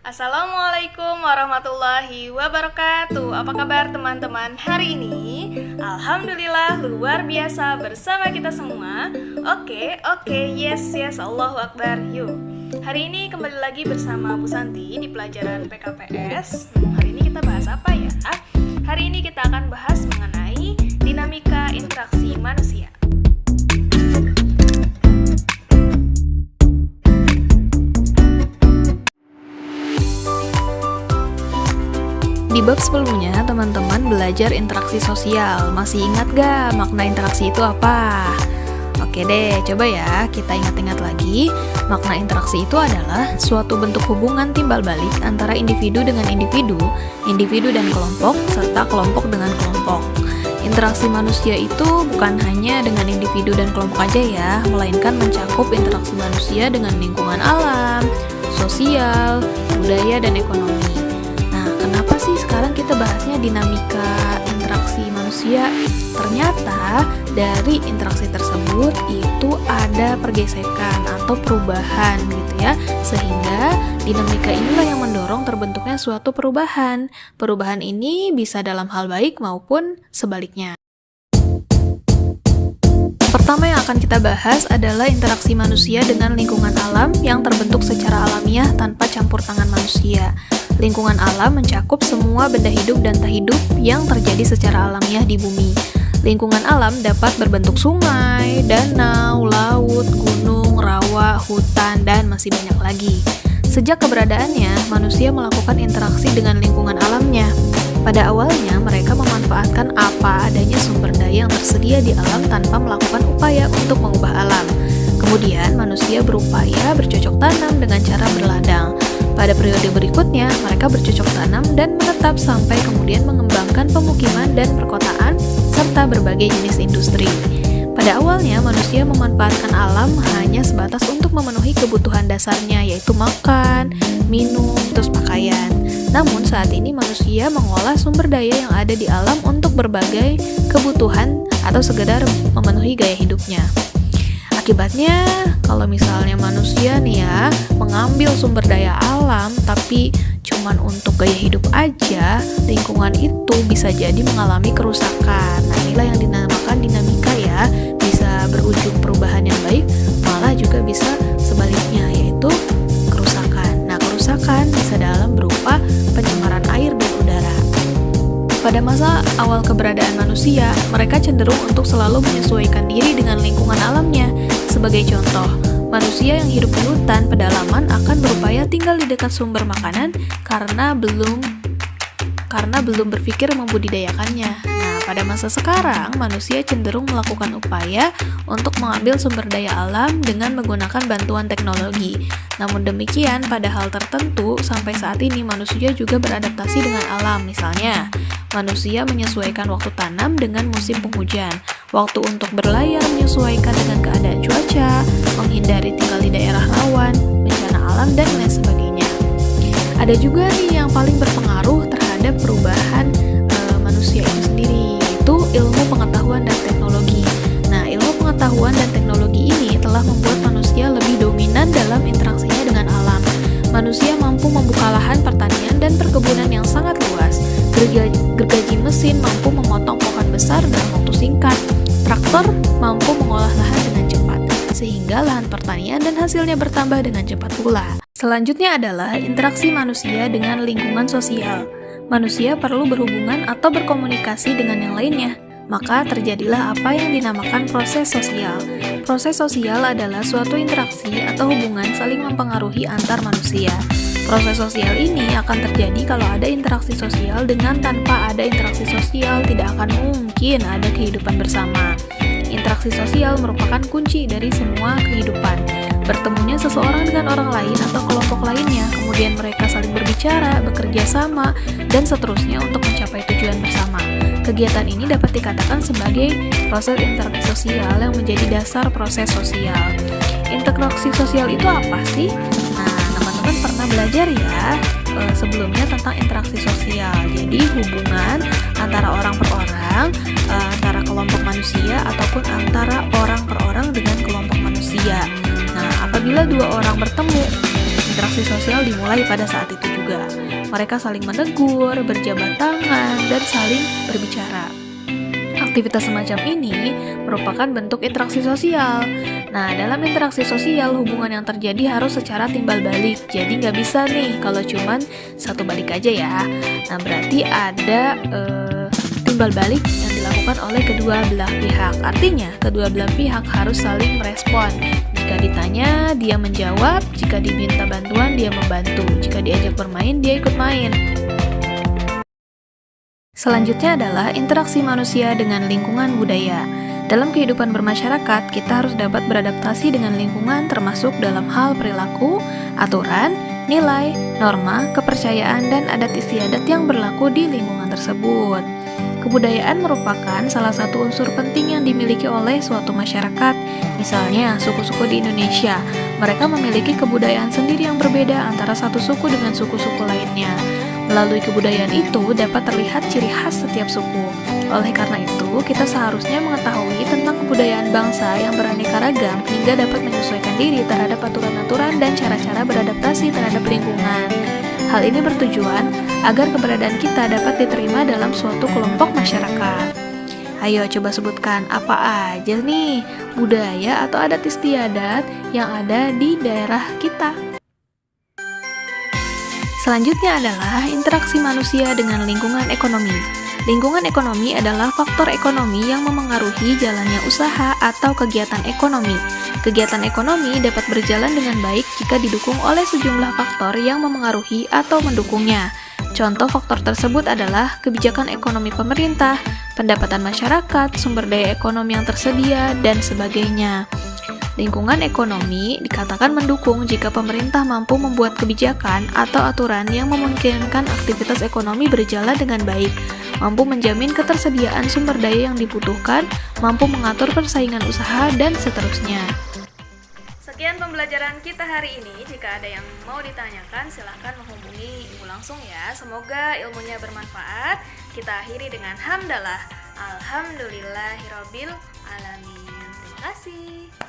Assalamualaikum warahmatullahi wabarakatuh. Apa kabar teman-teman hari ini? Alhamdulillah luar biasa bersama kita semua. Oke, yes, Allahu Akbar. Yuk, hari ini kembali lagi bersama Bu Santi di pelajaran PKPS. Hari ini kita bahas apa ya? Hari ini kita akan bahas mengenai dinamika interaksi manusia. Di bab sebelumnya, teman-teman belajar interaksi sosial. Masih ingat gak makna interaksi itu apa? Oke deh, coba ya kita ingat-ingat lagi. Makna interaksi itu adalah suatu bentuk hubungan timbal balik antara individu dengan individu, individu dan kelompok, serta kelompok dengan kelompok. Interaksi manusia itu bukan hanya dengan individu dan kelompok aja ya, melainkan mencakup interaksi manusia dengan lingkungan alam, sosial, budaya, dan ekonomi. Kenapa sih sekarang kita bahasnya dinamika interaksi manusia? Ternyata dari interaksi tersebut itu ada pergesekan atau perubahan gitu ya. Sehingga dinamika inilah yang mendorong terbentuknya suatu perubahan. Perubahan ini bisa dalam hal baik maupun sebaliknya. Pertama yang akan kita bahas adalah interaksi manusia dengan lingkungan alam yang terbentuk secara alamiah tanpa campur tangan manusia. Lingkungan alam mencakup semua benda hidup dan tak hidup yang terjadi secara alamiah di bumi. Lingkungan alam dapat berbentuk sungai, danau, laut, gunung, rawa, hutan, dan masih banyak lagi. Sejak keberadaannya, manusia melakukan interaksi dengan lingkungan alamnya. Pada awalnya, mereka memanfaatkan apa adanya sumber daya yang tersedia di alam tanpa melakukan upaya untuk mengubah alam. Kemudian, manusia berupaya bercocok tanam dengan cara berladang. Pada periode berikutnya, mereka bercocok tanam dan menetap sampai kemudian mengembangkan pemukiman dan perkotaan, serta berbagai jenis industri. Pada awalnya, manusia memanfaatkan alam hanya sebatas untuk memenuhi kebutuhan dasarnya, yaitu makan, minum, terus pakaian. Namun saat ini manusia mengolah sumber daya yang ada di alam untuk berbagai kebutuhan atau sekedar memenuhi gaya hidupnya. Akibatnya, kalau misalnya manusia nih ya, mengambil sumber daya alam tapi cuman untuk gaya hidup aja, lingkungan itu bisa jadi mengalami kerusakan. Nah, inilah yang dinamakan dinamika ya, bisa berujung perubahan yang baik, malah juga bisa sebaliknya, yaitu kerusakan. Nah, kerusakan bisa dalam berupa pencemaran air dan udara. Pada masa awal keberadaan manusia, mereka cenderung untuk selalu menyesuaikan diri dengan lingkungan alamnya. Sebagai contoh, manusia yang hidup di hutan pedalaman akan berupaya tinggal di dekat sumber makanan karena belum berpikir membudidayakannya. Nah, pada masa sekarang, manusia cenderung melakukan upaya untuk mengambil sumber daya alam dengan menggunakan bantuan teknologi. Namun demikian, pada hal tertentu, sampai saat ini manusia juga beradaptasi dengan alam. Misalnya, manusia menyesuaikan waktu tanam dengan musim penghujan, waktu untuk berlayar menyesuaikan dengan keadaan cuaca, menghindari tinggal di daerah rawan, bencana alam, dan lain sebagainya. Ada juga nih yang paling berpengaruh terhadap perubahan manusia itu sendiri, yaitu ilmu pengetahuan dan teknologi. Nah, ilmu pengetahuan dan teknologi ini telah membuat manusia lebih dominan dalam interaksinya dengan alam. Manusia mampu membuka lahan pertanian dan perkebunan yang sangat luas. Gergaji mesin mampu memotong pohon besar dalam waktu singkat. Traktor mampu mengolah lahan dengan cepat, sehingga lahan pertanian dan hasilnya bertambah dengan cepat pula. Selanjutnya adalah interaksi manusia dengan lingkungan sosial. Manusia perlu berhubungan atau berkomunikasi dengan yang lainnya. Maka terjadilah apa yang dinamakan proses sosial. Proses sosial adalah suatu interaksi atau hubungan saling mempengaruhi antar manusia. Proses sosial ini akan terjadi kalau ada interaksi sosial dengan tanpa ada interaksi sosial tidak akan mungkin ada kehidupan bersama. Interaksi sosial merupakan kunci dari semua kehidupan. Bertemunya seseorang dengan orang lain atau kelompok lainnya, kemudian mereka saling berbicara, bekerja sama, dan seterusnya untuk mencapai tujuan bersama. Kegiatan ini dapat dikatakan sebagai proses interaksi sosial yang menjadi dasar proses sosial. Interaksi sosial itu apa sih? Nah, teman-teman pernah belajar ya sebelumnya tentang interaksi sosial. Jadi hubungan antara orang per orang, antara kelompok manusia ataupun antara orang per orang dengan kelompok manusia. Nah, apabila dua orang bertemu Interaksi sosial dimulai pada saat itu juga. Mereka saling menegur, berjabat tangan, dan saling berbicara. Aktivitas semacam ini merupakan bentuk interaksi sosial. Nah, dalam interaksi sosial, hubungan yang terjadi harus secara timbal balik. Jadi nggak bisa nih kalau cuman satu balik aja ya. Nah, berarti ada timbal balik yang dilakukan oleh kedua belah pihak. Artinya, kedua belah pihak harus saling merespon. Jika ditanya, dia menjawab. Jika diminta bantuan, dia membantu. Jika diajak bermain, dia ikut main. Selanjutnya adalah interaksi manusia dengan lingkungan budaya. Dalam kehidupan bermasyarakat, kita harus dapat beradaptasi dengan lingkungan termasuk dalam hal perilaku, aturan, nilai, norma, kepercayaan, dan adat istiadat yang berlaku di lingkungan tersebut. Kebudayaan merupakan salah satu unsur penting yang dimiliki oleh suatu masyarakat. Misalnya, suku-suku di Indonesia, mereka memiliki kebudayaan sendiri yang berbeda antara satu suku dengan suku-suku lainnya. Melalui kebudayaan itu dapat terlihat ciri khas setiap suku. Oleh karena itu, kita seharusnya mengetahui tentang kebudayaan bangsa yang beraneka ragam hingga dapat menyesuaikan diri terhadap aturan-aturan dan cara-cara beradaptasi terhadap lingkungan. Hal ini bertujuan agar keberadaan kita dapat diterima dalam suatu kelompok masyarakat. Ayo coba sebutkan apa aja nih budaya atau adat istiadat yang ada di daerah kita. Selanjutnya adalah interaksi manusia dengan lingkungan ekonomi. Lingkungan ekonomi adalah faktor ekonomi yang memengaruhi jalannya usaha atau kegiatan ekonomi. Kegiatan ekonomi dapat berjalan dengan baik jika didukung oleh sejumlah faktor yang memengaruhi atau mendukungnya. Contoh faktor tersebut adalah kebijakan ekonomi pemerintah, pendapatan masyarakat, sumber daya ekonomi yang tersedia, dan sebagainya. Lingkungan ekonomi dikatakan mendukung jika pemerintah mampu membuat kebijakan atau aturan yang memungkinkan aktivitas ekonomi berjalan dengan baik, mampu menjamin ketersediaan sumber daya yang dibutuhkan, mampu mengatur persaingan usaha, dan seterusnya. Sekian pembelajaran kita hari ini. Jika ada yang mau ditanyakan, silahkan menghubungi Ibu langsung ya. Semoga ilmunya bermanfaat. Kita akhiri dengan hamdalah. Alhamdulillahirabbil alamin. Terima kasih.